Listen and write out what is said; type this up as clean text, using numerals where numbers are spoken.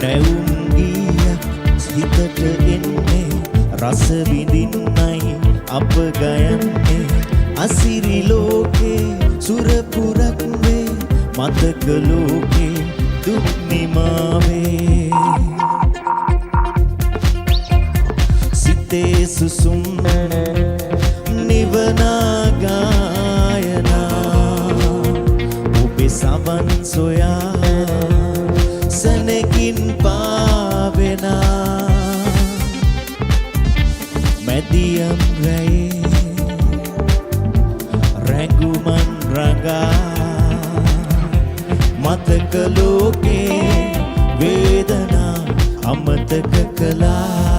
නැවුම් ගීයක් හිතට එන්නේ රස විඳින්නයි අප ගයන්නේ අසිරි ලෝකේ සුරපුරක් වේ මතක ලෝකේ දුක් නිමාවේ සිතේ සුසුම් නිවනා ගායනා ඔබේ සවන් සොයා සැනකින් පාවෙනා මැදියම් රැයේ රැඟුමන් රඟා මතක ලෝකේ වේදනා අමතක කළා